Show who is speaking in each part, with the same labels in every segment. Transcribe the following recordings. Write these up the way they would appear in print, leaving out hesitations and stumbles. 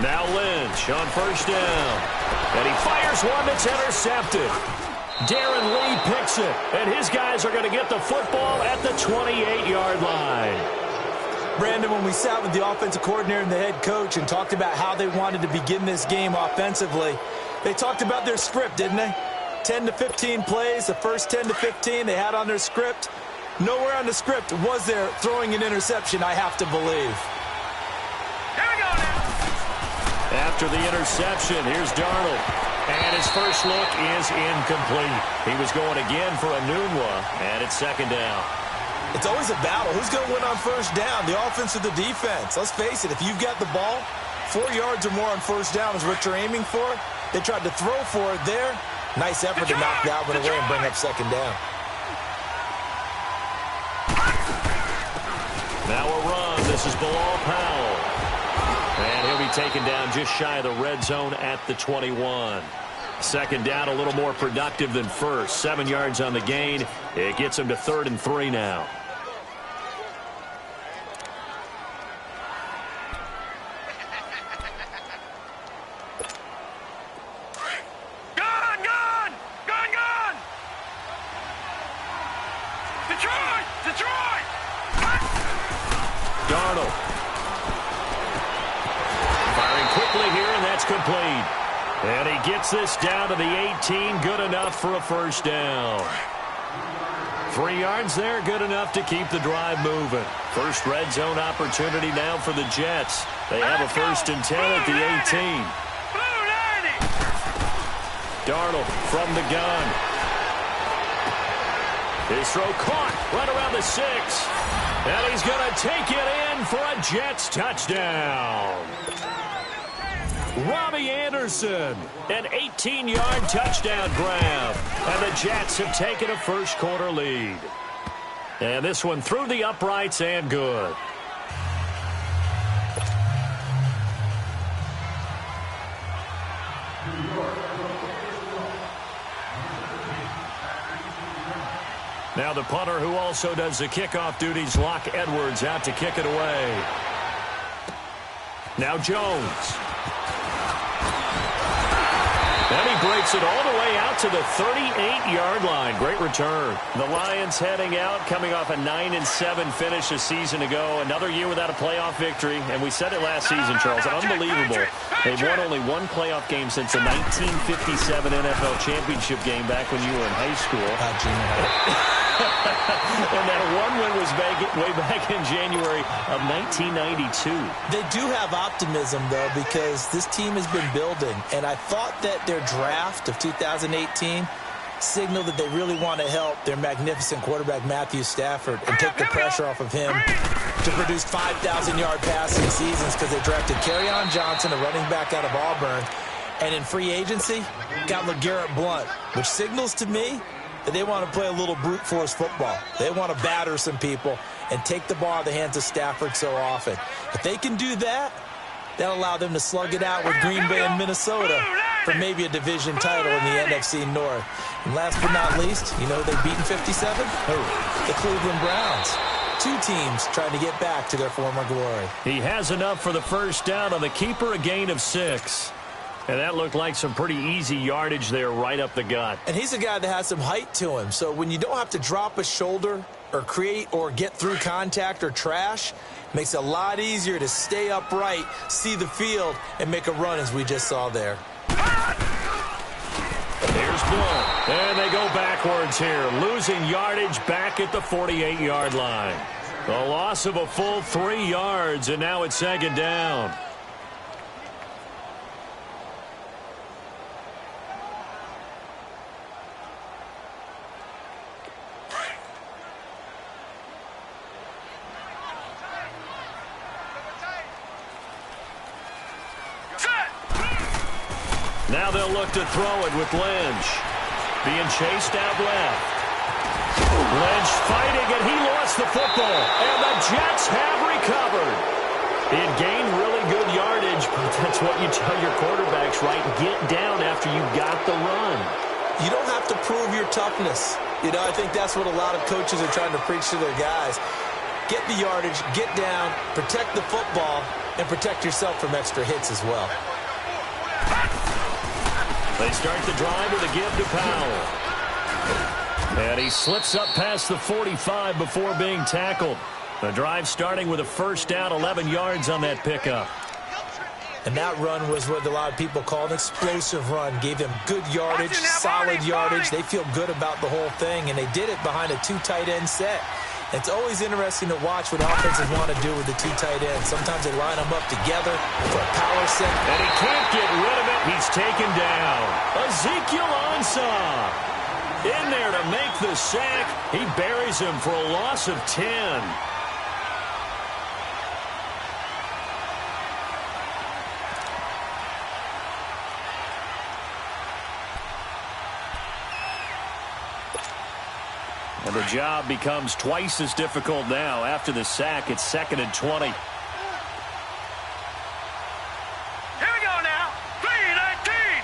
Speaker 1: Now Lynch on first down. And he fires one that's intercepted. Darren Lee picks it. And his guys are going to get the football at the 28-yard line.
Speaker 2: Brandon, when we sat with the offensive coordinator and the head coach and talked about how they wanted to begin this game offensively, they talked about their script, didn't they? 10 to 15 plays, the first 10 to 15 they had on their script. Nowhere on the script was there throwing an interception, I have to believe.
Speaker 3: Here we go now.
Speaker 1: After the interception, here's Darnold. And his first look is incomplete. He was going again for a Nunwa, and it's second down.
Speaker 2: It's always a battle. Who's going to win on first down, the offense or the defense? Let's face it, if you've got the ball, 4 yards or more on first down is what you're aiming for. They tried to throw for it there. Nice effort to knock that one away and bring up second down.
Speaker 1: Now a run. This is Bilal Powell. And he'll be taken down just shy of the red zone at the 21. Second down, a little more productive than first. 7 yards on the gain. It gets him to 3rd and 3 now. Darnold. Firing quickly here, and that's complete. And he gets this down to the 18. Good enough for a first down. 3 yards there, good enough to keep the drive moving. First red zone opportunity now for the Jets. They have a 1st and 10 at the 18. Darnold from the gun. His throw caught right around the 6. And he's going to take it in for a Jets touchdown. Robbie Anderson, an 18-yard touchdown grab. And the Jets have taken a first-quarter lead. And this one through the uprights and good. Now the punter who also does the kickoff duties, Locke Edwards, out to kick it away. Now Jones. And he breaks it all the way out to the 38-yard line. Great return. The Lions heading out, coming off a 9-7 finish a season ago. Another year without a playoff victory. And we said it last season, Charles. Unbelievable. They've won only one playoff game since the 1957 NFL Championship game back when you were in high school. And that one win was way back in January of 1992.
Speaker 2: They do have optimism, though, because this team has been building. And I thought that their draft of 2018 signaled that they really want to help their magnificent quarterback, Matthew Stafford, and take the pressure off of him to produce 5,000-yard passing seasons, because they drafted Kerryon Johnson, a running back out of Auburn. And in free agency, got LeGarrette Blount, which signals to me that they want to play a little brute force football. They want to batter some people and take the ball out of the hands of Stafford so often. If they can do that, that'll allow them to slug it out with Green Bay and Minnesota for maybe a division title in the NFC North. And last but not least, you know who they've beaten 57? The Cleveland Browns. 2 teams trying to get back to their former glory.
Speaker 1: He has enough for the first down on the keeper, a gain of 6. And that looked like some pretty easy yardage there right up the gut.
Speaker 2: And he's a guy that has some height to him. So when you don't have to drop a shoulder or create or get through contact or trash, makes it a lot easier to stay upright, see the field, and make a run as we just saw there.
Speaker 1: Here's Blount. And they go backwards here. Losing yardage back at the 48-yard line. A loss of a full 3 yards, and now it's second down. Now they'll look to throw it with Lynch. Being chased out left. Lynch fighting, and he lost the football. And the Jets have recovered. It gained really good yardage, but that's what you tell your quarterbacks, right? Get down after you got the run.
Speaker 2: You don't have to prove your toughness. You know, I think that's what a lot of coaches are trying to preach to their guys. Get the yardage, get down, protect the football, and protect yourself from extra hits as well.
Speaker 1: They start the drive with a give to Powell. And he slips up past the 45 before being tackled. The drive starting with a first down, 11 yards on that pickup.
Speaker 2: And that run was what a lot of people call an explosive run. Gave them good yardage, solid yardage. They feel good about the whole thing, and they did it behind a 2 tight end set. It's always interesting to watch what offenses want to do with the 2 tight ends. Sometimes they line them up together for a power set.
Speaker 1: And he can't get rid of it. He's taken down. Ezekiel Ansah in there to make the sack. He buries him for a loss of 10. And the job becomes twice as difficult now. After the sack, it's 2nd and 20.
Speaker 3: Here we go now. 3-19.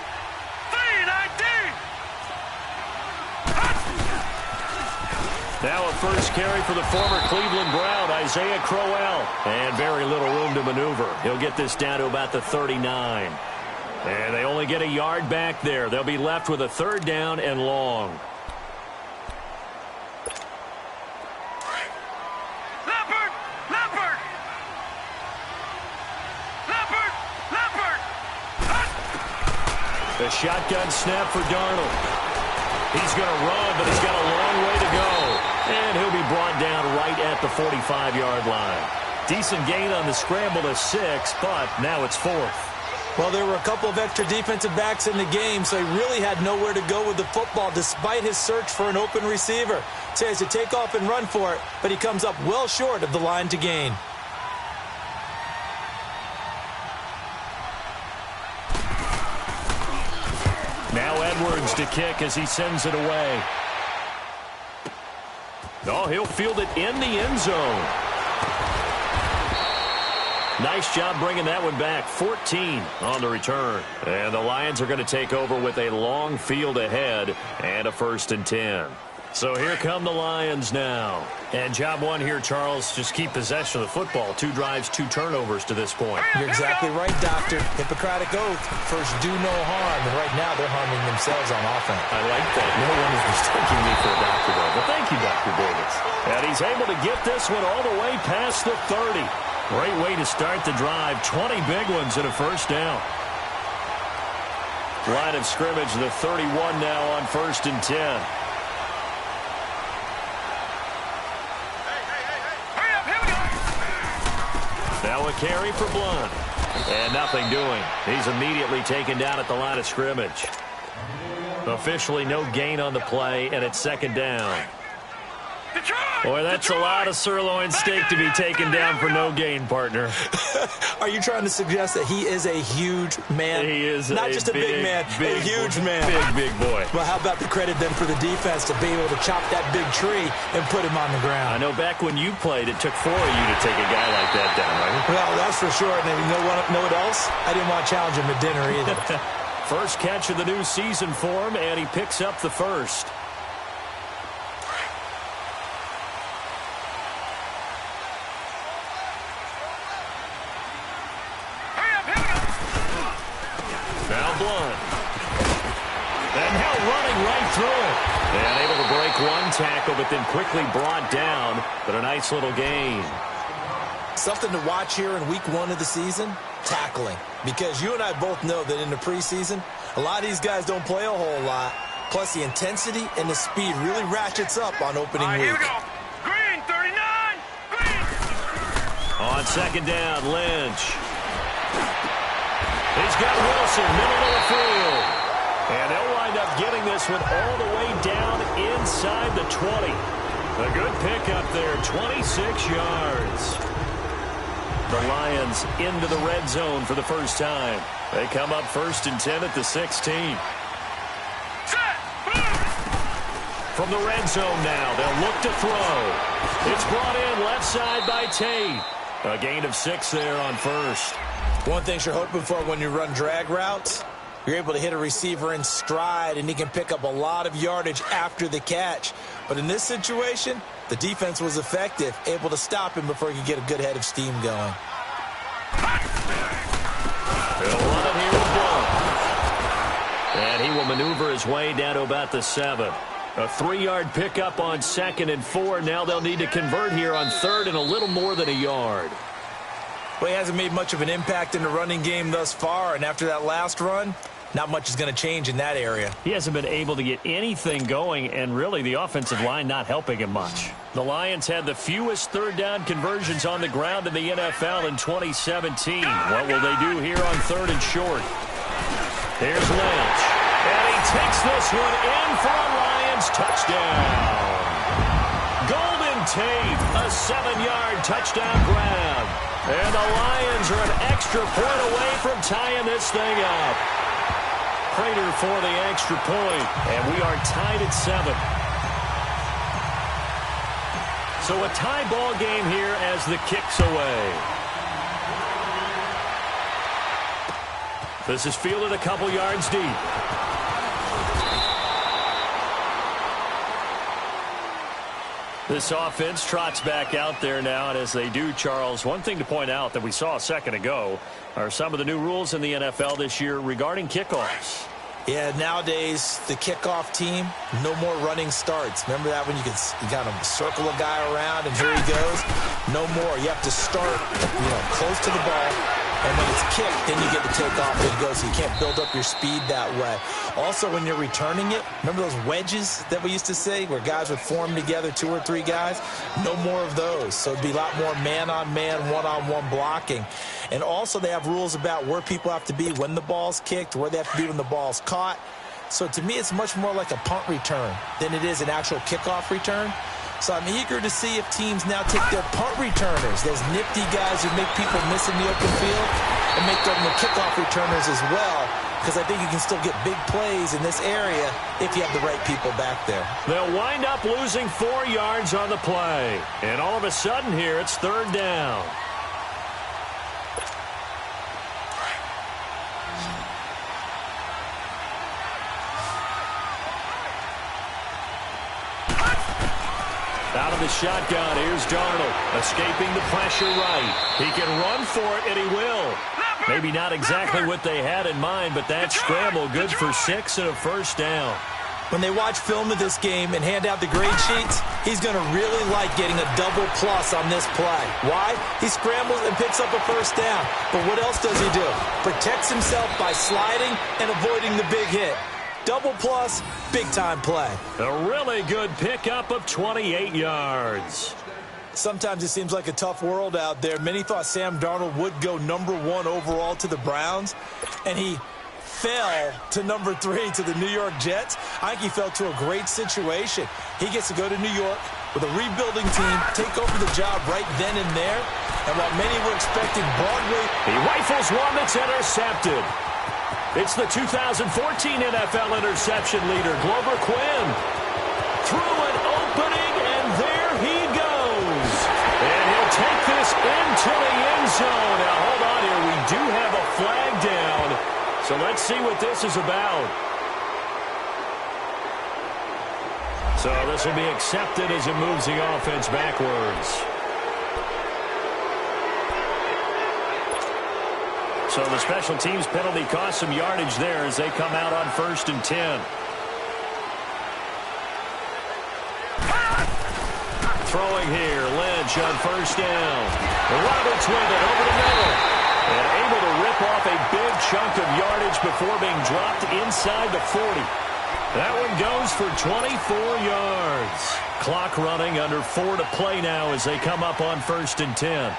Speaker 3: 3-19.
Speaker 1: Now a first carry for the former Cleveland Brown, Isaiah Crowell. And very little room to maneuver. He'll get this down to about the 39. And they only get a yard back there. They'll be left with a 3rd down and long. The shotgun snap for Darnold. He's going to run, but he's got a long way to go. And he'll be brought down right at the 45-yard line. Decent gain on the scramble to 6, but now it's 4th.
Speaker 2: Well, there were a couple of extra defensive backs in the game, so he really had nowhere to go with the football despite his search for an open receiver. So he has to take off and run for it, but he comes up well short of the line to gain.
Speaker 1: Now Edwards to kick as he sends it away. Oh, he'll field it in the end zone. Nice job bringing that one back. 14 on the return. And the Lions are going to take over with a long field ahead and a 1st and 10. So here come the Lions now. And job one here, Charles, just keep possession of the football. 2 drives, 2 turnovers to this point.
Speaker 2: You're exactly right, Doctor. Hippocratic oath. First, do no harm. And right now, they're harming themselves on offense.
Speaker 1: I like that. No one is mistaking me for a doctor, though. But thank you, Dr. Davis. And he's able to get this one all the way past the 30. Great way to start the drive. 20 big ones and a first down. Line of scrimmage, the 31 now on 1st and 10. Now a carry for Blunt. And nothing doing. He's immediately taken down at the line of scrimmage. Officially no gain on the play, and it's 2nd down. Boy, that's a lot of sirloin steak to be taken down for no gain, partner.
Speaker 2: Are you trying to suggest that he is a huge man?
Speaker 1: He is
Speaker 2: not just a big man, a huge man.
Speaker 1: Big boy.
Speaker 2: Well, how about the credit then for the defense to be able to chop that big tree and put him on the ground?
Speaker 1: I know back when you played, it took 4 of you to take a guy like that down, right?
Speaker 2: Well, that's for sure. And you know what else? I didn't want to challenge him at dinner either.
Speaker 1: First catch of the new season for him, and he picks up the first. And able to break one tackle, but then quickly brought down. But a nice little gain.
Speaker 2: Something to watch here in week 1 of the season, tackling. Because you and I both know that in the preseason, a lot of these guys don't play a whole lot. Plus, the intensity and the speed really ratchets up on opening week.
Speaker 3: Here we go. Green, 39. Green.
Speaker 1: On 2nd down, Lynch. He's got Wilson, middle of the field. And they'll wind up getting this one all the way down inside the 20. A good pickup there, 26 yards. The Lions into the red zone for the first time. They come up 1st and 10 at the 16. From the red zone now, they'll look to throw. It's brought in left side by Tate. A gain of 6 there on 1st.
Speaker 2: One thing you're hoping for when you run drag routes, you're able to hit a receiver in stride, and he can pick up a lot of yardage after the catch. But in this situation, the defense was effective, able to stop him before he could get a good head of steam going.
Speaker 1: He'll run it here and done. And he will maneuver his way down to about the 7. A 3-yard pickup on 2nd and 4. Now they'll need to convert here on 3rd and a little more than a yard.
Speaker 2: Well, he hasn't made much of an impact in the running game thus far, and after that last run, not much is going to change in that area.
Speaker 1: He hasn't been able to get anything going, and really the offensive line not helping him much. The Lions had the fewest 3rd down conversions on the ground in the NFL in 2017. What will they do here on 3rd and short? Here's Lynch. And he takes this one in for a Lions touchdown. Golden Tate, a 7-yard touchdown grab. And the Lions are an extra point away from tying this thing up. Prater for the extra point, and we are tied at 7. So a tie ball game here as the kick's away. This is fielded a couple yards deep. This offense trots back out there now, and as they do, Charles, one thing to point out that we saw a second ago are some of the new rules in the NFL this year regarding kickoffs.
Speaker 2: Yeah, nowadays, the kickoff team, no more running starts. Remember that when you kind of circle a guy around and here he goes? No more. You have to start, close to the ball, and when it's kicked, then you get to take off and go, so you can't build up your speed that way. Also, when you're returning it, remember those wedges that we used to say where guys would form together, 2 or 3 guys? No more of those. So it'd be a lot more man-on-man, one-on-one blocking. And also they have rules about where people have to be when the ball's kicked, where they have to be when the ball's caught. So to me, it's much more like a punt return than it is an actual kickoff return. So I'm eager to see if teams now take their punt returners, those nifty guys who make people miss in the open field, and make them the kickoff returners as well, because I think you can still get big plays in this area if you have the right people back there.
Speaker 1: They'll wind up losing 4 yards on the play. And all of a sudden here, it's 3rd down. Out of the shotgun, here's Darnold, escaping the pressure right. He can run for it, and he will. Maybe not exactly what they had in mind, but that scramble good for 6 and a 1st down.
Speaker 2: When they watch film of this game and hand out the grade sheets, he's going to really like getting a double plus on this play. Why? He scrambles and picks up a 1st down. But what else does he do? Protects himself by sliding and avoiding the big hit. Double plus, big-time play.
Speaker 1: A really good pickup of 28 yards.
Speaker 2: Sometimes it seems like a tough world out there. Many thought Sam Darnold would go #1 overall to the Browns, and he fell to #3 to the New York Jets. I think he fell to a great situation. He gets to go to New York with a rebuilding team, take over the job right then and there, and while many were expecting Broadway,
Speaker 1: he rifles one that's intercepted. It's the 2014 NFL interception leader, Glover Quinn. Through an opening, and there he goes. And he'll take this into the end zone. Now, hold on here. We do have a flag down. So let's see what this is about. So this will be accepted as it moves the offense backwards. So the special teams penalty cost some yardage there as they come out on 1st and 10. Throwing here, Lynch on 1st down. Roberts with it over the middle. And able to rip off a big chunk of yardage before being dropped inside the 40. That one goes for 24 yards. Clock running, under 4 to play now as they come up on 1st and 10.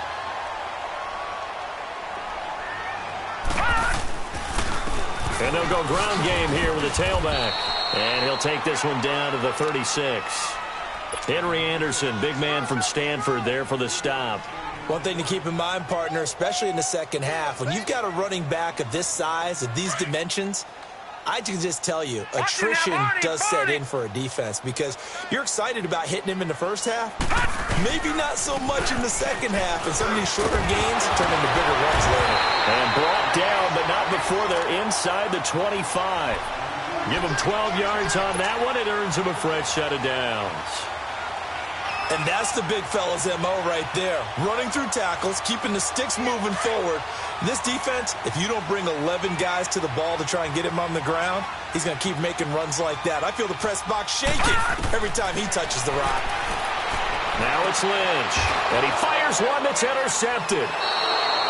Speaker 1: And they'll go ground game here with a tailback. And he'll take this one down to the 36. Henry Anderson, big man from Stanford, there for the stop.
Speaker 2: One thing to keep in mind, partner, especially in the second half, when you've got a running back of this size, of these dimensions, I can just tell you, attrition does set in for a defense because you're excited about hitting him in the first half. Maybe not so much in the second half, and some of these shorter gains turn into bigger runs later.
Speaker 1: And brought down, but not before they're inside the 25. Give him 12 yards on that one. It earns him a fresh set of downs.
Speaker 2: And that's the big fella's MO right there. Running through tackles, keeping the sticks moving forward. This defense, if you don't bring 11 guys to the ball to try and get him on the ground, he's going to keep making runs like that. I feel the press box shaking every time he touches the rock.
Speaker 1: Now it's Lynch. And he fires one that's intercepted.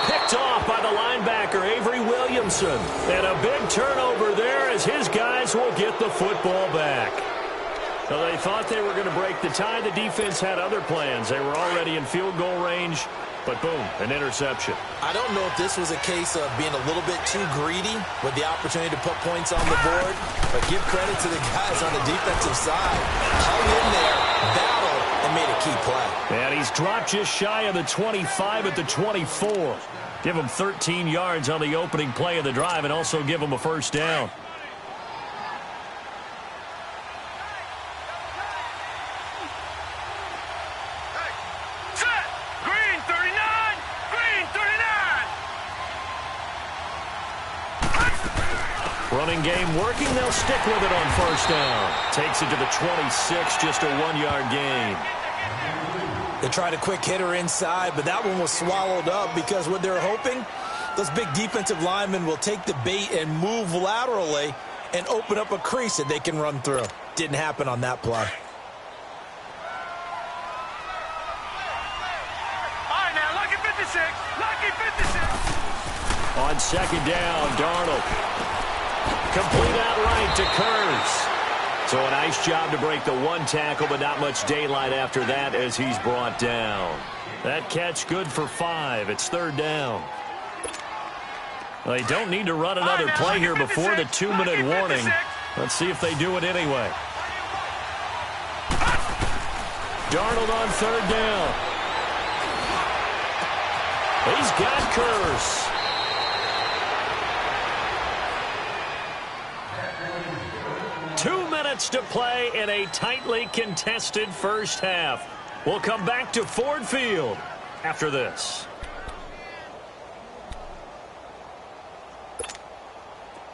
Speaker 1: Picked off by the linebacker, Avery Williamson. And a big turnover there as his guys will get the football back. So they thought they were going to break the tie. The defense had other plans. They were already in field goal range, but boom, an interception.
Speaker 2: I don't know if this was a case of being a little bit too greedy with the opportunity to put points on the board, but give credit to the guys on the defensive side. Hung in there, battled, and made a key play.
Speaker 1: And he's dropped just shy of the 25 at the 24. Give him 13 yards on the opening play of the drive and also give him a first down. Running game working. They'll stick with it on first down. Takes it to the 26, just a 1-yard gain.
Speaker 2: They tried a quick hitter inside, but that one was swallowed up because what they're hoping, those big defensive linemen will take the bait and move laterally and open up a crease that they can run through. Didn't happen on that play.
Speaker 3: All right, now, lucky 56. Lucky 56.
Speaker 1: On second down, Darnold. Complete outright to Kurz. So a nice job to break the one tackle, but not much daylight after that as he's brought down. That catch good for 5. It's third down. Well, they don't need to run another play here before the 2-minute warning. Let's see if they do it anyway. Darnold on third down. He's got Kurz. To play in a tightly contested first half. We'll come back to Ford Field after this.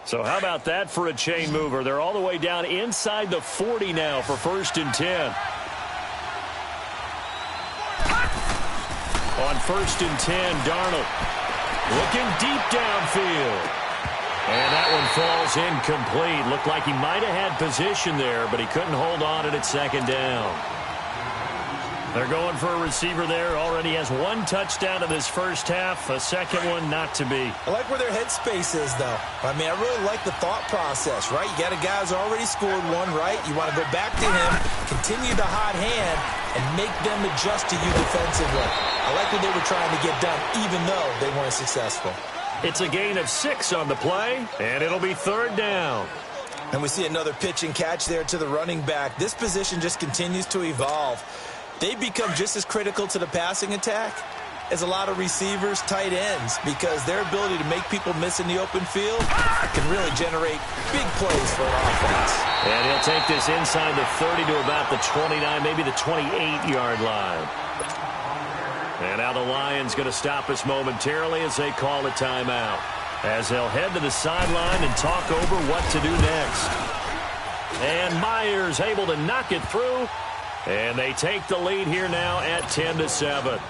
Speaker 1: So how about that for a chain mover? They're all the way down inside the 40 now for first and 10. On first and 10, Darnold looking deep downfield. And that one falls incomplete. Looked like he might have had position there, but he couldn't hold on at second down. They're going for a receiver there. Already has 1 touchdown in this first half. A second one not to be.
Speaker 2: I like where their headspace is, though. I mean, I really like the thought process, right? You got a guy who's already scored one, right? You want to go back to him, continue the hot hand, and make them adjust to you defensively. I like what they were trying to get done, even though they weren't successful.
Speaker 1: It's a gain of 6 on the play, and it'll be third down.
Speaker 2: And we see another pitch and catch there to the running back. This position just continues to evolve. They become just as critical to the passing attack as a lot of receivers, tight ends, because their ability to make people miss in the open field can really generate big plays for an offense.
Speaker 1: And he'll take this inside the 30 to about the 29, maybe the 28-yard line. And now the Lions going to stop us momentarily as they call a timeout, as they'll head to the sideline and talk over what to do next. And Myers able to knock it through, and they take the lead here now at 10-7.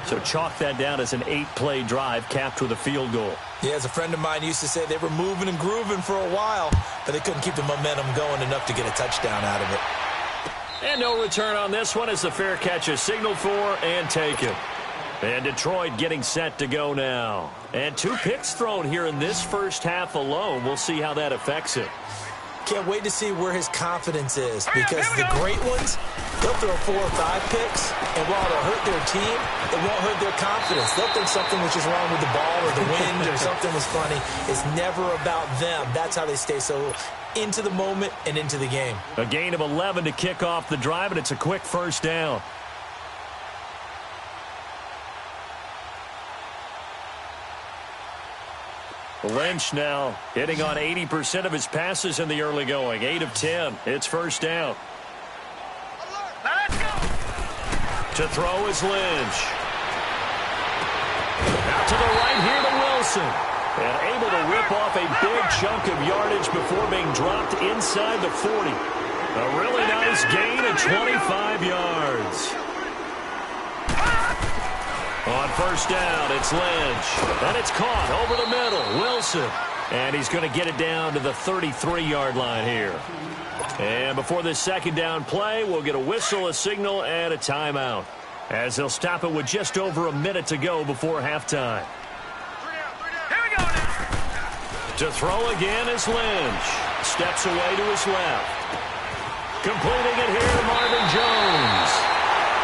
Speaker 1: So chalk that down as an 8-play drive capped with a field goal.
Speaker 2: Yeah, as a friend of mine used to say, they were moving and grooving for a while, but they couldn't keep the momentum going enough to get a touchdown out of it.
Speaker 1: And no return on this one as the fair catch is signaled for and taken. And Detroit getting set to go now. And 2 picks thrown here in this first half alone. We'll see how that affects it.
Speaker 2: Can't wait to see where his confidence is, because the great ones, they'll throw 4 or 5 picks, and while it'll hurt their team, it won't hurt their confidence. They'll think something was just wrong with the ball or the wind or something was funny. It's never about them. That's how they stay so into the moment and into the game.
Speaker 1: A gain of 11 to kick off the drive, and it's a quick first down. Lynch now hitting on 80% of his passes in the early going. 8 of 10. It's first down.
Speaker 3: Now let's go.
Speaker 1: To throw is Lynch. Out to the right here to Wilson. And able to rip off a big chunk of yardage before being dropped inside the 40. A really nice gain of 25 yards. On first down, it's Lynch. And it's caught over the middle. Wilson. And he's going to get it down to the 33-yard line here. And before this second down play, we'll get a whistle, a signal, and a timeout, as they'll stop it with just over a minute to go before halftime.
Speaker 3: Here we go now.
Speaker 1: To throw again is Lynch. Steps away to his left. Completing it here to Marvin Jones.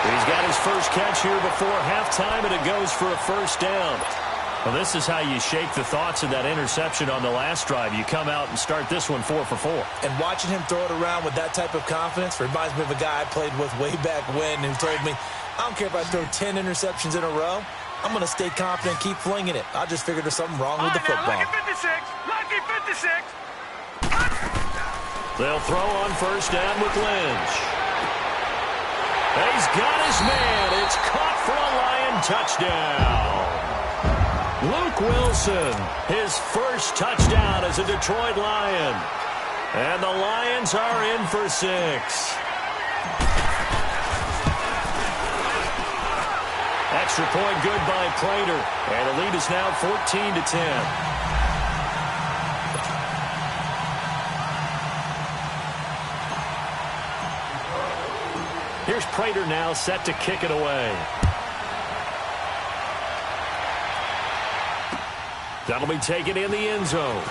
Speaker 1: He's got his first catch here before halftime, and it goes for a first down. Well, this is how you shake the thoughts of that interception on the last drive. You come out and start this one 4 for 4.
Speaker 2: And watching him throw it around with that type of confidence reminds me of a guy I played with way back when who told me, I don't care if I throw 10 interceptions in a row. I'm going to stay confident and keep flinging it. I just figured there's something wrong with the football.
Speaker 3: Lucky 56. Lucky 56.
Speaker 1: They'll throw on first down with Lynch. He's got his man. It's caught for a Lion touchdown. Luke Wilson, his first touchdown as a Detroit Lion. And the Lions are in for 6. Extra point good by Prater. And the lead is now 14-10. Here's Prater now set to kick it away. That'll be taken in the end zone.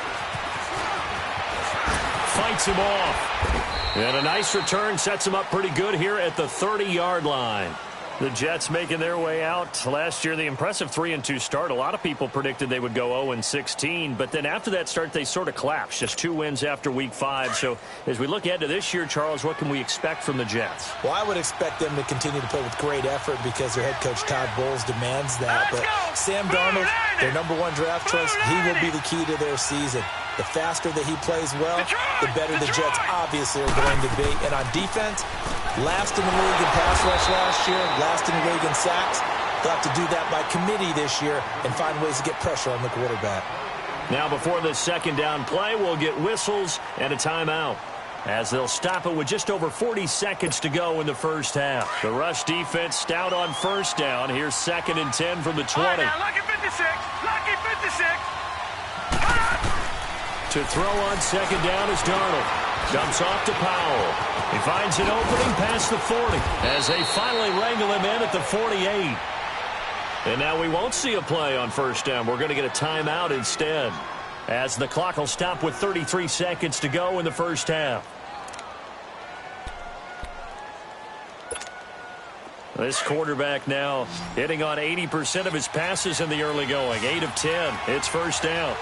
Speaker 1: Fights him off. And a nice return sets him up pretty good here at the 30-yard line. The Jets making their way out. Last year, the impressive 3-2 start. A lot of people predicted they would go 0-16, but then after that start, they sort of collapsed. Just 2 wins after Week 5. So as we look ahead to this year, Charles, what can we expect from the Jets?
Speaker 2: Well, I would expect them to continue to play with great effort because their head coach Todd Bowles demands that. But Sam Darnold, their #1 draft choice, he will be the key to their season. The faster that he plays well, the better the Jets obviously are going to be. And on defense, last in the league in pass rush last year, last in the league in sacks. They'll have to do that by committee this year and find ways to get pressure on the quarterback.
Speaker 1: Now before this second down play, we'll get whistles and a timeout, as they'll stop it with just over 40 seconds to go in the first half. The rush defense stout on first down. Here's 2nd and 10 from the 20.
Speaker 3: Lucky 56. Lucky 56.
Speaker 1: To throw on second down is Darnold. Dumps off to Powell. He finds an opening past the 40 as they finally wrangle him in at the 48. And now we won't see a play on first down. We're going to get a timeout instead, as the clock will stop with 33 seconds to go in the first half. This quarterback now hitting on 80% of his passes in the early going. 8 of 10. It's first down.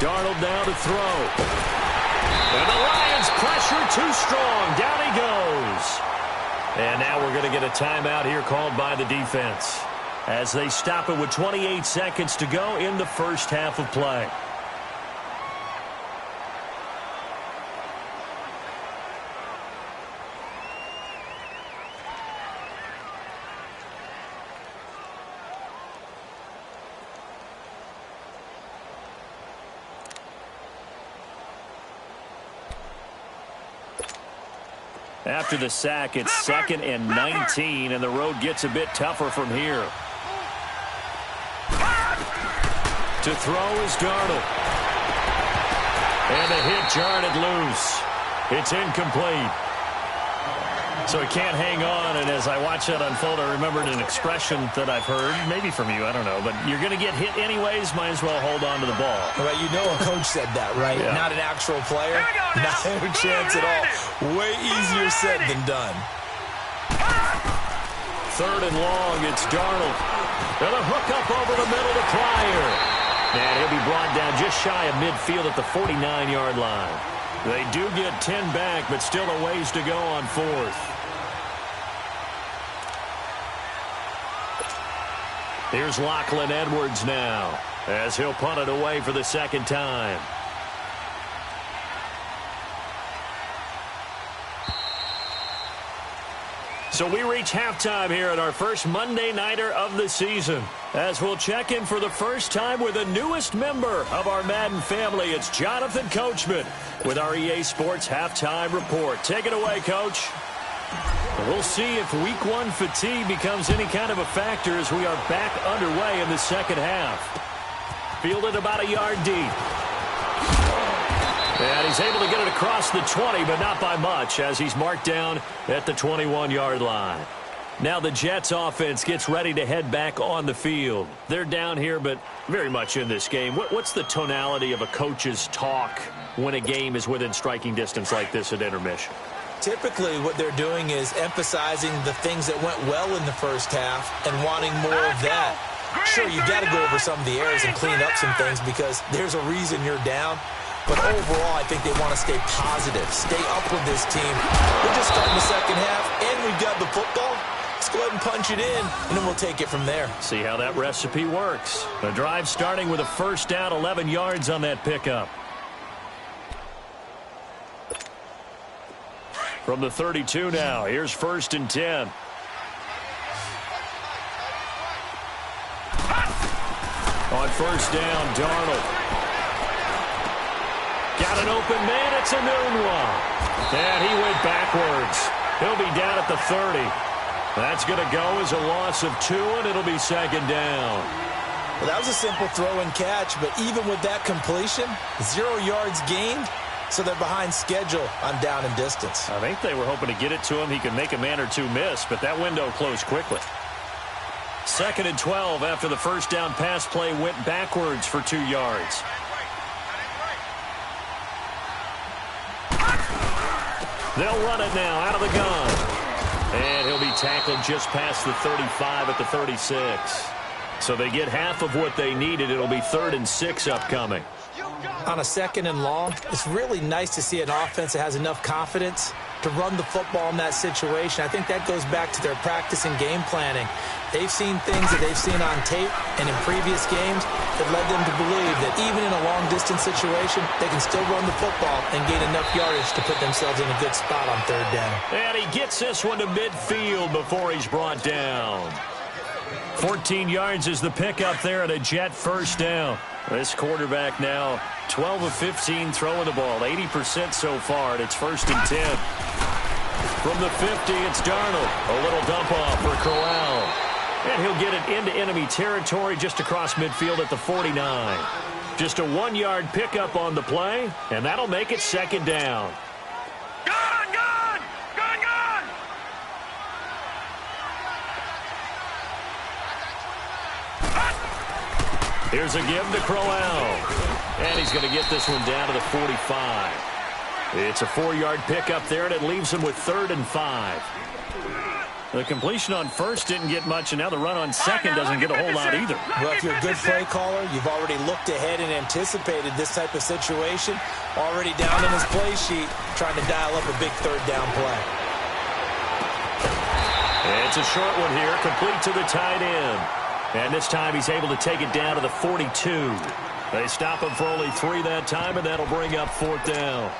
Speaker 1: Darnold now to throw. And the Lions pressure too strong. Down he goes. And now we're going to get a timeout here called by the defense, as they stop it with 28 seconds to go in the first half of play. After the sack, it's 2nd and 19, and the road gets a bit tougher from here. To throw is Darnold. And the hit jarred it loose. It's incomplete. So he can't hang on, and as I watch that unfold, I remembered an expression that I've heard, maybe from you, I don't know, but you're going to get hit anyways, might as well hold on to the ball.
Speaker 2: Right, you know a coach said that, right?
Speaker 1: Yeah.
Speaker 2: Not an actual player. Not a chance at all. Way easier said than done.
Speaker 1: 3rd and long, it's Darnold. And a hook up over the middle to Pryor. And he'll be brought down just shy of midfield at the 49-yard line. They do get 10 back, but still a ways to go on 4th. Here's Lachlan Edwards now. as he'll punt it away for the second time. So we reach halftime here at our first Monday Nighter of the season, as we'll check in for the first time with the newest member of our Madden family. It's Jonathan Coachman with our EA Sports Halftime Report. Take it away, Coach. We'll see if Week 1 fatigue becomes any kind of a factor as we are back underway in the second half. Fielded about a yard deep. And he's able to get it across the 20, but not by much, as he's marked down at the 21-yard line. Now the Jets offense gets ready to head back on the field. They're down here, but very much in this game. What's the tonality of a coach's talk when a game is within striking distance like this at intermission?
Speaker 2: Typically, what they're doing is emphasizing the things that went well in the first half and wanting more of that. Sure, you got to go over some of the errors and clean up some things because there's a reason you're down. But overall, I think they want to stay positive, stay up with this team. We're just starting the second half, and we've got the football. Let's go ahead and punch it in, and then we'll take it from there.
Speaker 1: See how that recipe works. The drive starting with a first down, 11 yards on that pickup. From the 32 now, here's 1st and 10. On first down, Darnold. Got an open man, it's Enunwa. And he went backwards. He'll be down at the 30. That's going to go as a loss of 2, and it'll be second down.
Speaker 2: Well, that was a simple throw and catch, but even with that completion, 0 yards gained, so they're behind schedule on down and distance.
Speaker 1: I think they were hoping to get it to him. He could make a man or two miss, but that window closed quickly. 2nd and 12 after the first down pass play went backwards for 2 yards. They'll run it now out of the gun. And he'll be tackled just past the 35 at the 36. So they get half of what they needed. It'll be 3rd and 6 upcoming.
Speaker 2: On a 2nd and long, it's really nice to see an offense that has enough confidence to run the football in that situation. I think that goes back to their practice and game planning. They've seen things that they've seen on tape and in previous games that led them to believe that even in a long-distance situation, they can still run the football and gain enough yardage to put themselves in a good spot on 3rd down.
Speaker 1: And he gets this one to midfield before he's brought down. 14 yards is the pickup there at a Jet first down. This quarterback now 12 of 15 throwing the ball, 80% so far, and it's 1st and 10. From the 50, it's Darnold. A little dump off for Corral. And he'll get it into enemy territory just across midfield at the 49. Just a 1-yard pickup on the play, and that'll make it 2nd down.
Speaker 3: Gone, gone! Gone, gone!
Speaker 1: Here's a give to Corral. And he's going to get this one down to the 45. It's a 4-yard pickup there, and it leaves him with 3rd and 5. The completion on first didn't get much, and now the run on second doesn't get a whole lot either.
Speaker 2: Well, if you're a good play caller, you've already looked ahead and anticipated this type of situation. Already down in his play sheet, trying to dial up a big 3rd down play.
Speaker 1: It's a short one here, complete to the tight end. And this time he's able to take it down to the 42. They stop him for only 3 that time, and that'll bring up 4th down.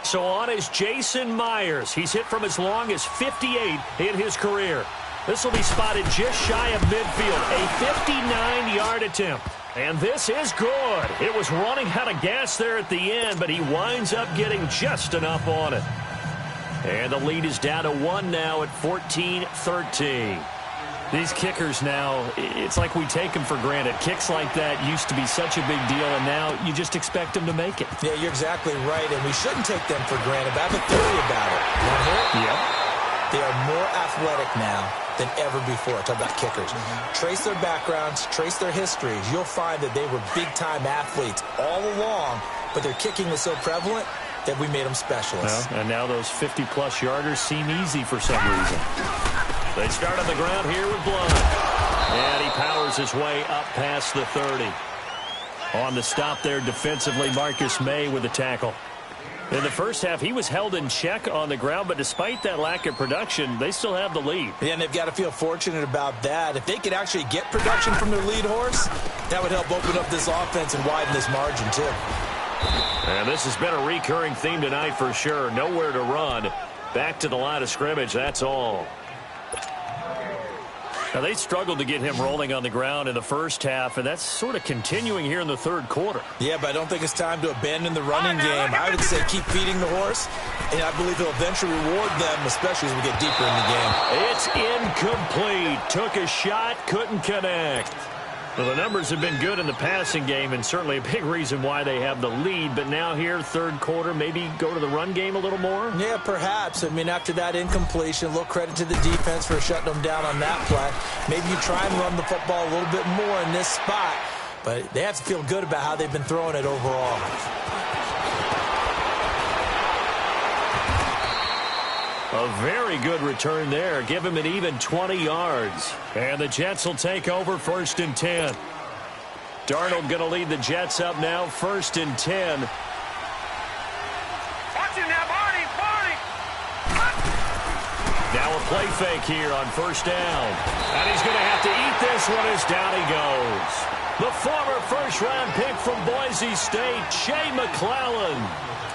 Speaker 1: So on is Jason Myers. He's hit from as long as 58 in his career. This will be spotted just shy of midfield. A 59-yard attempt. And this is good. It was running out of gas there at the end, but he winds up getting just enough on it. And the lead is down to 1 now at 14-13. These kickers now, it's like we take them for granted. Kicks like that used to be such a big deal, and now you just expect them to make it.
Speaker 2: Yeah, you're exactly right, and we shouldn't take them for granted. But I have a theory about it. You want to hear it?
Speaker 1: Yep.
Speaker 2: They are more athletic now than ever before. Talk about kickers. Trace their backgrounds, trace their histories. You'll find that they were big-time athletes all along, but their kicking was so prevalent that we made them specialists.
Speaker 1: Well, and now those 50-plus yarders seem easy for some reason. They start on the ground here with Blunt. And he powers his way up past the 30. On the stop there defensively, Marcus May with the tackle. In the first half, he was held in check on the ground, but despite that lack of production, they still have the lead.
Speaker 2: Yeah, and they've got to feel fortunate about that. If they could actually get production from their lead horse, that would help open up this offense and widen this margin, too.
Speaker 1: And this has been a recurring theme tonight for sure. Nowhere to run. Back to the line of scrimmage, that's all. Now, they struggled to get him rolling on the ground in the first half, and that's sort of continuing here in the third quarter.
Speaker 2: Yeah, but I don't think it's time to abandon the running game. I would say keep feeding the horse, and I believe he'll eventually reward them, especially as we get deeper in the game.
Speaker 1: It's incomplete. Took a shot, couldn't connect. Well, the numbers have been good in the passing game, and certainly a big reason why they have the lead. But now here, third quarter, maybe go to the run game a little more?
Speaker 2: Yeah, perhaps. I mean, after that incompletion, a little credit to the defense for shutting them down on that play. Maybe you try and run the football a little bit more in this spot. But they have to feel good about how they've been throwing it overall.
Speaker 1: A very good return there. Give him an even 20 yards. And the Jets will take over 1st and 10. Darnold going to lead the Jets up now, 1st and 10.
Speaker 3: Watch it now, Barney.
Speaker 1: Now a play fake here on 1st down. And he's going to have to eat this one as down he goes. The former first-round pick from Boise State, Shea McClellan.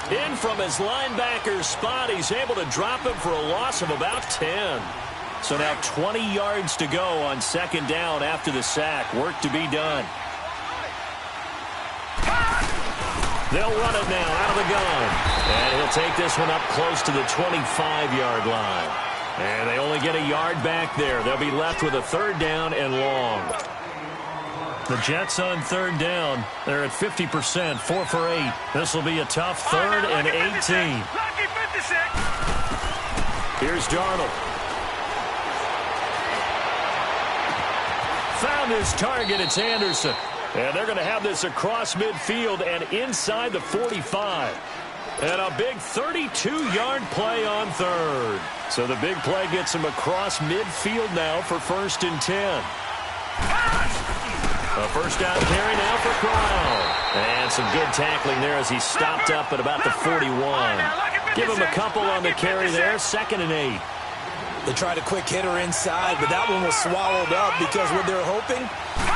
Speaker 1: In from his linebacker spot, he's able to drop him for a loss of about 10. So now 20 yards to go on 2nd down after the sack. Work to be done. They'll run it now out of the gun. And he'll take this one up close to the 25-yard line. And they only get a yard back there. They'll be left with a 3rd down and long. The Jets on 3rd down. They're at 50%, 4 for 8. This will be a tough 3rd and 18.
Speaker 3: Lucky 56.
Speaker 1: Here's Darnold. Found his target. It's Anderson. And they're going to have this across midfield and inside the 45. And a big 32-yard play on 3rd. So the big play gets him across midfield now for 1st and 10. A 1st down carry now for Crowell. And some good tackling there as he stopped up at about the 41. Give him a couple on the carry there, 2nd and 8.
Speaker 2: They tried a quick hitter inside, but that one was swallowed up because what they're hoping,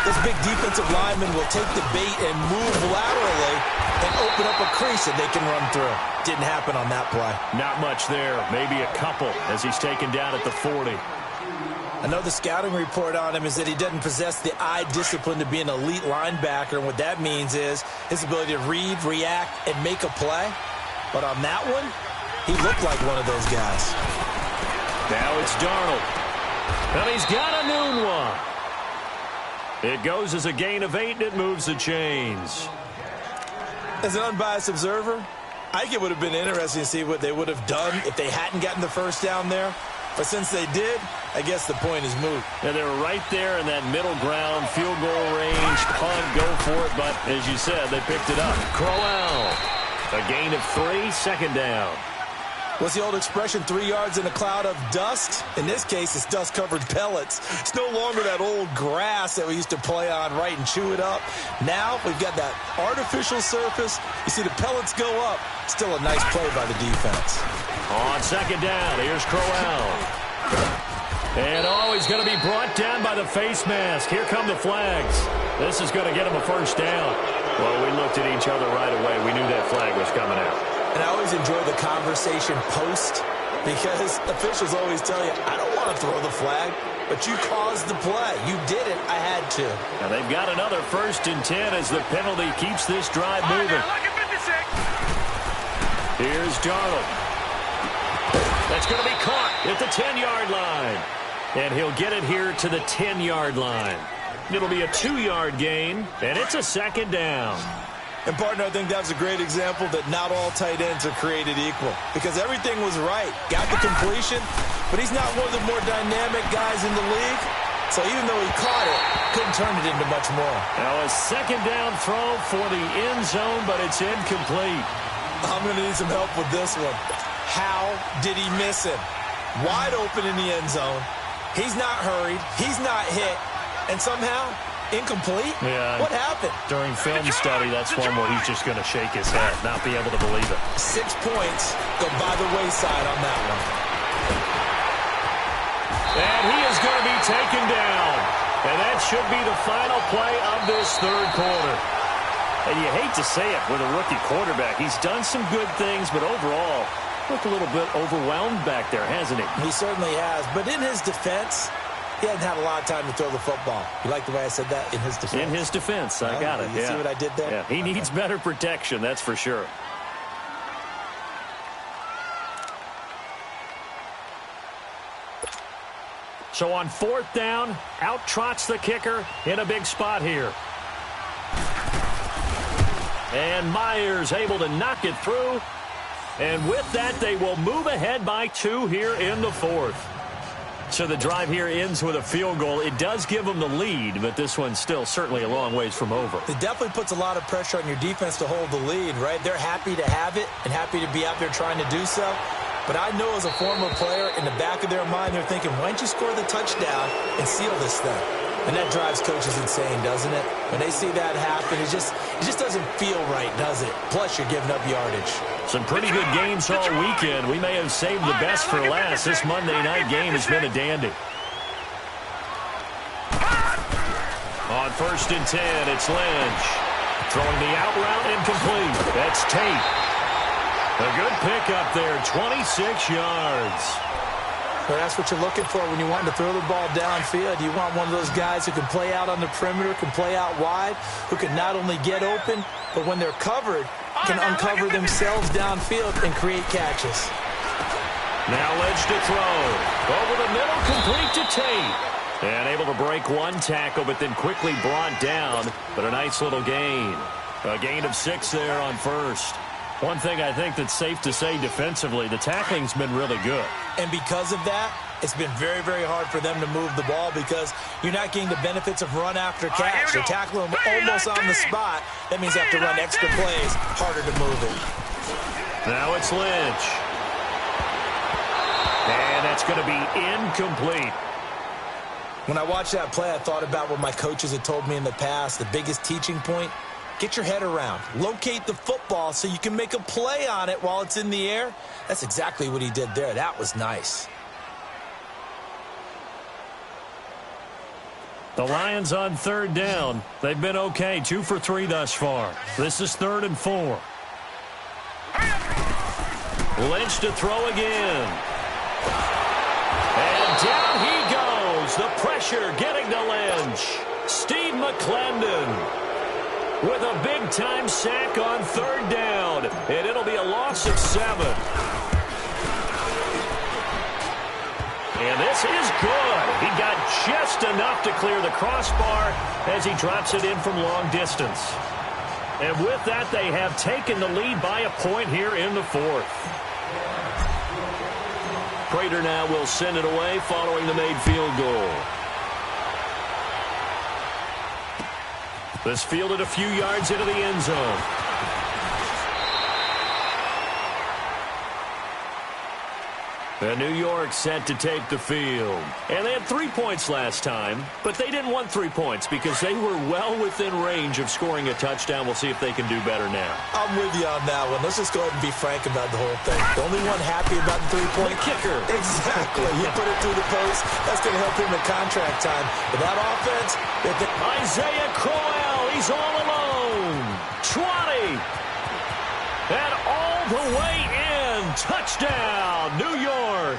Speaker 2: this big defensive lineman will take the bait and move laterally and open up a crease that they can run through. Didn't happen on that play.
Speaker 1: Not much there, maybe a couple as he's taken down at the 40.
Speaker 2: Another scouting report on him is that he doesn't possess the eye discipline to be an elite linebacker, and what that means is his ability to read, react, and make a play. But on that one, he looked like one of those guys.
Speaker 1: Now it's Darnold. And he's got a noon one. It goes as a gain of 8, and it moves the chains.
Speaker 2: As an unbiased observer, I think it would have been interesting to see what they would have done if they hadn't gotten the 1st down there. But since they did, I guess the point is moot.
Speaker 1: And they were right there in that middle ground, field goal range, punt, go for it. But as you said, they picked it up. Crowell, a gain of 3, 2nd down.
Speaker 2: What's the old expression, 3 yards in a cloud of dust? In this case, it's dust-covered pellets. It's no longer that old grass that we used to play on, right, and chew it up. Now we've got that artificial surface. You see the pellets go up. Still a nice play by the defense.
Speaker 1: On 2nd down, here's Crowell. And he's going to be brought down by the face mask. Here come the flags. This is going to get him a 1st down. Well, we looked at each other right away. We knew that flag was coming out.
Speaker 2: And I always enjoy the conversation post because officials always tell you, I don't want to throw the flag, but you caused the play. You did it. I had to.
Speaker 1: Now they've got another 1st and 10 as the penalty keeps this drive moving. Here's Darnold. That's going to be caught at the 10-yard line. And he'll get it here to the 10-yard line. It'll be a 2-yard gain, and it's a 2nd down.
Speaker 2: And, partner, I think that was a great example that not all tight ends are created equal because everything was right. Got the completion, but he's not one of the more dynamic guys in the league. So even though he caught it, couldn't turn it into much more.
Speaker 1: Now a 2nd down throw for the end zone, but it's incomplete.
Speaker 2: I'm going to need some help with this one. How did he miss him? Wide open in the end zone. He's not hurried. He's not hit. And somehow Incomplete?
Speaker 1: Yeah.
Speaker 2: What happened?
Speaker 1: During film study, that's one where he's just going to shake his head, not be able to believe it.
Speaker 2: 6 points go by the wayside on that one.
Speaker 1: And he is going to be taken down. And that should be the final play of this third quarter. And you hate to say it with a rookie quarterback. He's done some good things, but overall, looked a little bit overwhelmed back there, hasn't he?
Speaker 2: He certainly has. But in his defense, he hasn't had a lot of time to throw the football. You like the way I said that? In his defense.
Speaker 1: In his defense. I got it.
Speaker 2: You see what I did there?
Speaker 1: Yeah. He needs better protection, that's for sure. So on 4th down, out trots the kicker in a big spot here. And Myers able to knock it through. And with that, they will move ahead by 2 here in the 4th. So the drive here ends with a field goal. It does give them the lead, but this one's still certainly a long ways from over.
Speaker 2: It definitely puts a lot of pressure on your defense to hold the lead, right? They're happy to have it and happy to be out there trying to do so. But I know as a former player, in the back of their mind, they're thinking, why don't you score the touchdown and seal this thing? And that drives coaches insane, doesn't it? When they see that happen, it just doesn't feel right, does it? Plus, you're giving up yardage.
Speaker 1: Some pretty good games all weekend. We may have saved the best for last. This Monday night game has been a dandy. On 1st and 10, it's Lynch. Throwing the out route incomplete. That's Tate. A good pickup there, 26 yards.
Speaker 2: Well, that's what you're looking for when you want to throw the ball downfield. You want one of those guys who can play out on the perimeter, can play out wide, who can not only get open, but when they're covered, can uncover themselves downfield and create catches.
Speaker 1: Now Lynch to throw. Over the middle, complete to Tate. And able to break one tackle, but then quickly brought down. But a nice little gain. A gain of 6 there on 1st. One thing I think that's safe to say defensively, the tackling's been really good.
Speaker 2: And because of that, it's been very, very hard for them to move the ball because you're not getting the benefits of run after catch. You're tackling them almost on the spot. That means you have to run extra plays, harder to move it.
Speaker 1: Now it's Lynch. And that's going to be incomplete.
Speaker 2: When I watched that play, I thought about what my coaches had told me in the past. The biggest teaching point, get your head around. Locate the football so you can make a play on it while it's in the air. That's exactly what he did there. That was nice.
Speaker 1: The Lions on 3rd down. They've been okay, 2 for 3 thus far. This is 3rd and 4. Lynch to throw again. And down he goes. The pressure getting to Lynch. Steve McClendon with a big-time sack on 3rd down. And it'll be a loss of 7. And this is good. He got just enough to clear the crossbar as he drops it in from long distance. And with that, they have taken the lead by a point here in the 4th. Prater now will send it away following the made field goal. This fielded a few yards into the end zone. And New York set to take the field. And they had 3 points last time, but they didn't want 3 points because they were well within range of scoring a touchdown. We'll see if they can do better now.
Speaker 2: I'm with you on that one. Let's just go ahead and be frank about the whole thing. The only one happy about the 3-point
Speaker 1: kicker.
Speaker 2: Exactly. He put it through the post. That's going to help him in contract time. But that offense,
Speaker 1: Isaiah Crowell, he's all alone. 20. And all the way in. Touchdown, New York.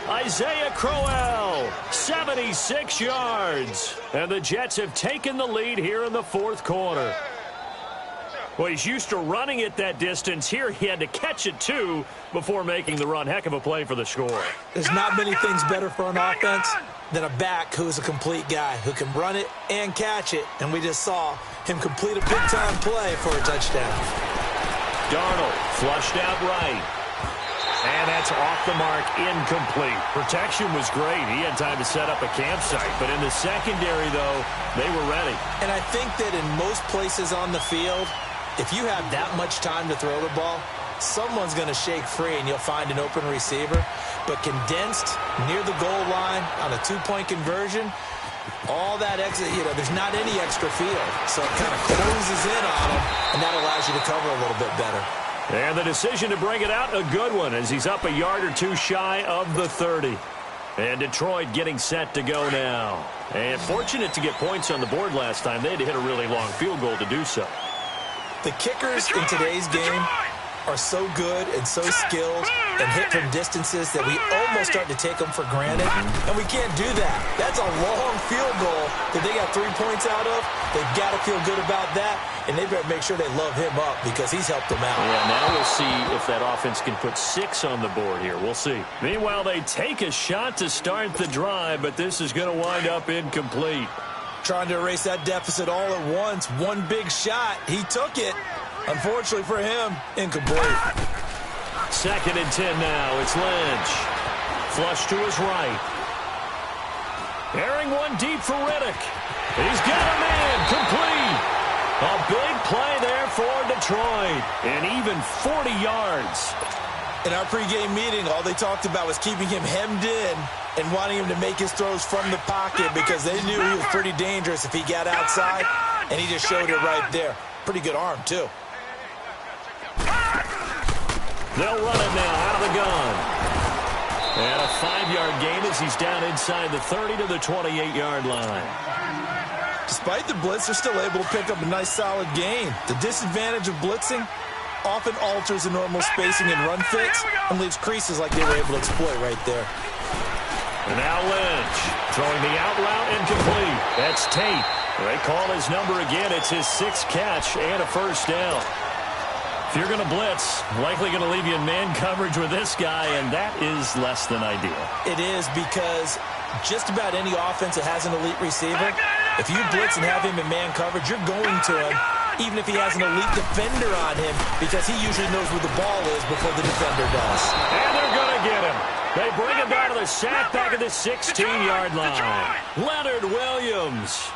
Speaker 1: Isaiah Crowell, 76 yards. And the Jets have taken the lead here in the 4th quarter. Well, he's used to running it that distance. Here he had to catch it, too, before making the run. Heck of a play for the score.
Speaker 2: There's not many things better for an offense than a back who's a complete guy, who can run it and catch it. And we just saw him complete a big-time play for a touchdown.
Speaker 1: Darnold flushed out right. And that's off the mark, incomplete. Protection was great. He had time to set up a campsite. But in the secondary, though, they were ready.
Speaker 2: And I think that in most places on the field, if you have that much time to throw the ball, someone's going to shake free and you'll find an open receiver. But condensed near the goal line on a 2-point conversion, All that exit, there's not any extra field. So it kind of closes in on him, and that allows you to cover a little bit better.
Speaker 1: And the decision to bring it out, a good one, as he's up a yard or two shy of the 30. And Detroit getting set to go now. And fortunate to get points on the board last time. They had to hit a really long field goal to do so.
Speaker 2: The kickers in today's game are so good and so skilled and hit from distances that we almost start to take them for granted, and we can't do that. That's a long field goal that they got 3 points out of. They've got to feel good about that, and they better make sure they love him up because he's helped them out.
Speaker 1: Yeah, now we'll see if that offense can put 6 on the board here. We'll see. Meanwhile, they take a shot to start the drive, but this is going to wind up incomplete.
Speaker 2: Trying to erase that deficit all at once. One big shot. He took it. Unfortunately for him, incomplete.
Speaker 1: 2nd and 10 now. It's Lynch. Flush to his right. Airing one deep for Riddick. He's got a man. Complete. A big play there for Detroit. And even 40 yards.
Speaker 2: In our pregame meeting, all they talked about was keeping him hemmed in and wanting him to make his throws from the pocket because they knew he was pretty dangerous if he got outside, and he just showed it right there. Pretty good arm, too.
Speaker 1: They'll run it now out of the gun. And a 5-yard gain as he's down inside the 30 to the 28-yard line.
Speaker 2: Despite the blitz, they're still able to pick up a nice, solid gain. The disadvantage of blitzing often alters the normal spacing and run fits and leaves creases like they were able to exploit right there.
Speaker 1: And now Lynch throwing the out route incomplete. That's Tate. They call his number again. It's his 6th catch and a first down. If you're going to blitz, likely going to leave you in man coverage with this guy, and that is less than ideal.
Speaker 2: It is because just about any offense that has an elite receiver, if you blitz and have him in man coverage, you're going to him, even if he has an elite defender on him, because he usually knows where the ball is before the defender does.
Speaker 1: And they're going to get him. They bring him down to the sack back at the 16-yard line. Leonard Williams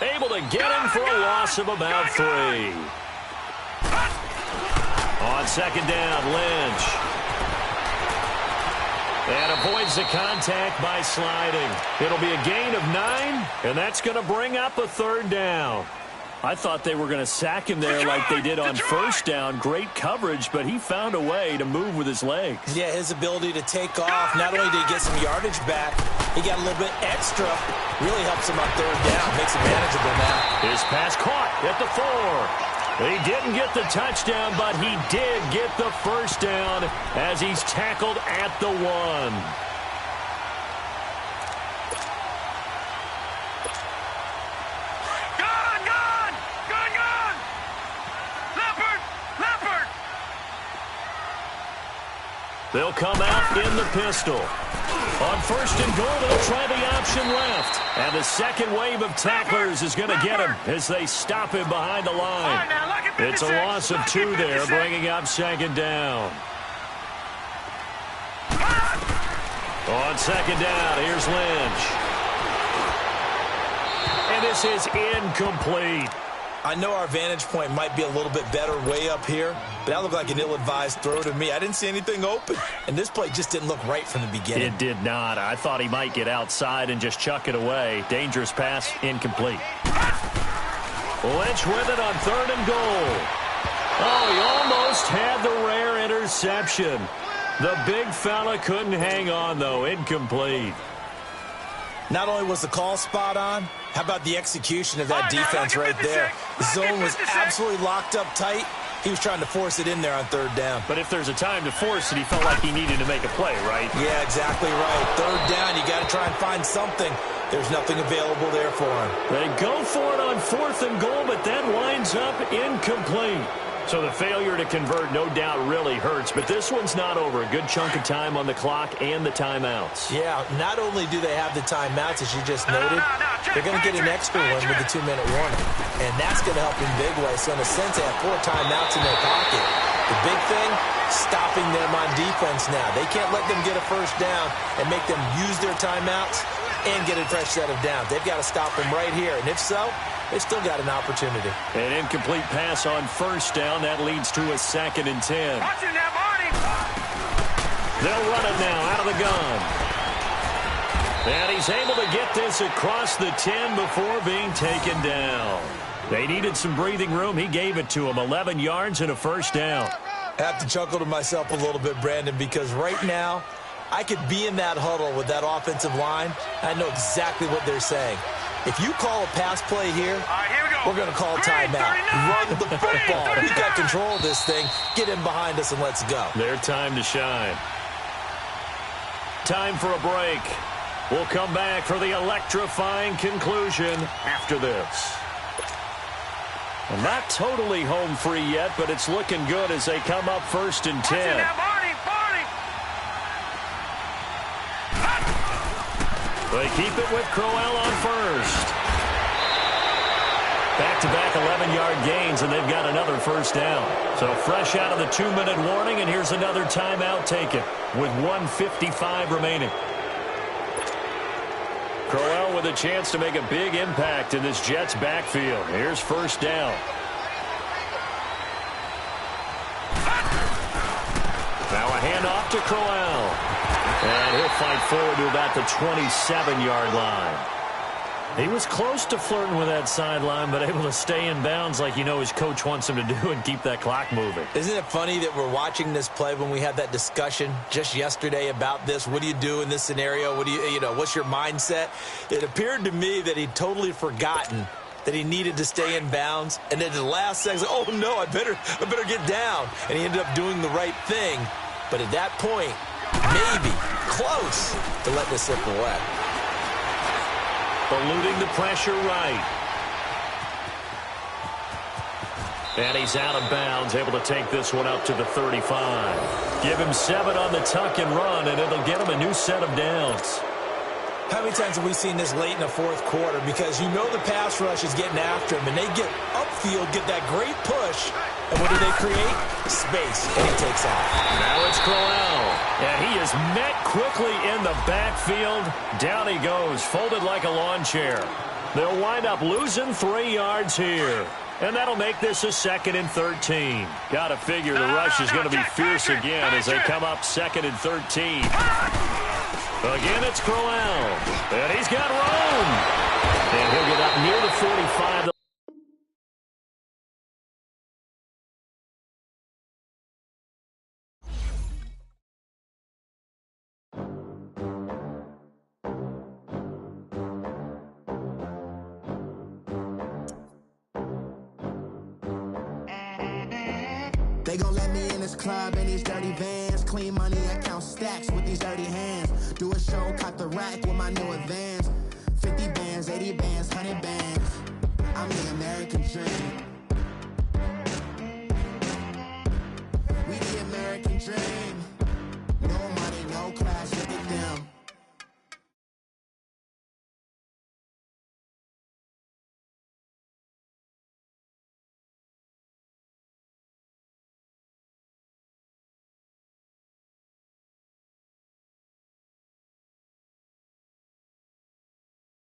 Speaker 1: able to get him for a loss of about 3. On 2nd down, Lynch. And avoids the contact by sliding. It'll be a gain of 9, and that's going to bring up a 3rd down. I thought they were going to sack him there like they did on 1st down. Great coverage, but he found a way to move with his legs.
Speaker 2: Yeah, his ability to take off, not only did he get some yardage back, he got a little bit extra. Really helps him on 3rd down, makes it manageable now.
Speaker 1: His pass caught at the 4. He didn't get the touchdown, but he did get the first down as he's tackled at the 1. They'll come out in the pistol. On 1st and goal, they'll try the option left. And the second wave of tacklers is going to get him as they stop him behind the line. It's a loss of 2 there, bringing up 2nd down. On 2nd down, here's Lynch. And this is incomplete.
Speaker 2: I know our vantage point might be a little bit better way up here, but that looked like an ill-advised throw to me. I didn't see anything open, and this play just didn't look right from the beginning.
Speaker 1: It did not. I thought he might get outside and just chuck it away. Dangerous pass, incomplete. Lynch with it on 3rd and goal. Oh, he almost had the rare interception. The big fella couldn't hang on, though. Incomplete.
Speaker 2: Not only was the call spot on, how about the execution of that defense right there? The zone was absolutely locked up tight. He was trying to force it in there on 3rd down.
Speaker 1: But if there's a time to force it, he felt like he needed to make a play, right?
Speaker 2: Yeah, exactly right. 3rd down, you got to try and find something. There's nothing available there for him.
Speaker 1: They go for it on 4th and goal, but that winds up incomplete. So the failure to convert, no doubt, really hurts. But this one's not over. A good chunk of time on the clock and the timeouts.
Speaker 2: Yeah, not only do they have the timeouts, as you just noted, they're going to get an extra one with the 2-minute warning. And that's going to help in big ways. So in a sense, they have 4 timeouts in their pocket. The big thing, stopping them on defense now. They can't let them get a first down and make them use their timeouts and get a fresh set of downs. They've got to stop them right here. And if so, they've still got an opportunity.
Speaker 1: An incomplete pass on 1st down. That leads to a 2nd and 10. They'll run it now out of the gun. And he's able to get this across the 10 before being taken down. They needed some breathing room. He gave it to them. 11 yards and a first down.
Speaker 2: I have to chuckle to myself a little bit, Brandon, because right now I could be in that huddle with that offensive line. I know exactly what they're saying. If you call a pass play here, we're going to call timeout. Run the football. We got control of this thing. Get in behind us and let's go.
Speaker 1: Their time to shine. Time for a break. We'll come back for the electrifying conclusion after this. Well, not totally home free yet, but it's looking good as they come up 1st and 10. They keep it with Crowell on first. Back-to-back 11-yard gains, and they've got another first down. So fresh out of the 2-minute warning, and here's another timeout taken with 1:55 remaining. Crowell with a chance to make a big impact in this Jets backfield. Here's first down. Now a handoff to Crowell. And he'll fight forward to about the 27-yard line. He was close to flirting with that sideline, but able to stay in bounds like his coach wants him to do and keep that clock moving.
Speaker 2: Isn't it funny that we're watching this play when we had that discussion just yesterday about this? What do you do in this scenario? What do what's your mindset? It appeared to me that he'd totally forgotten that he needed to stay in bounds, and then at the last second, oh no, I better get down. And he ended up doing the right thing. But at that point, maybe close to let this slip away.
Speaker 1: Eluding the pressure right. And he's out of bounds, able to take this one up to the 35. Give him 7 on the tuck and run, and it'll get him a new set of downs.
Speaker 2: How many times have we seen this late in the fourth quarter? Because the pass rush is getting after him, and they get upfield, get that great push. And what do they create? Space, and he takes off.
Speaker 1: Now it's Crowell, and he is met quickly in the backfield. Down he goes, folded like a lawn chair. They'll wind up losing 3 yards here. And that'll make this a 2nd and 13. Got to figure the rush is going to be fierce again as they come up 2nd and 13. Again, it's Crowell, and he's got room. And he'll get up near the 45.
Speaker 4: They gon' let me in this club in these dirty vans. Clean money, I count stacks with these dirty hands. Do a show, cop the rack with my new advance. 50 bands, 80 bands, 100 bands. I'm the American dream. We the American dream.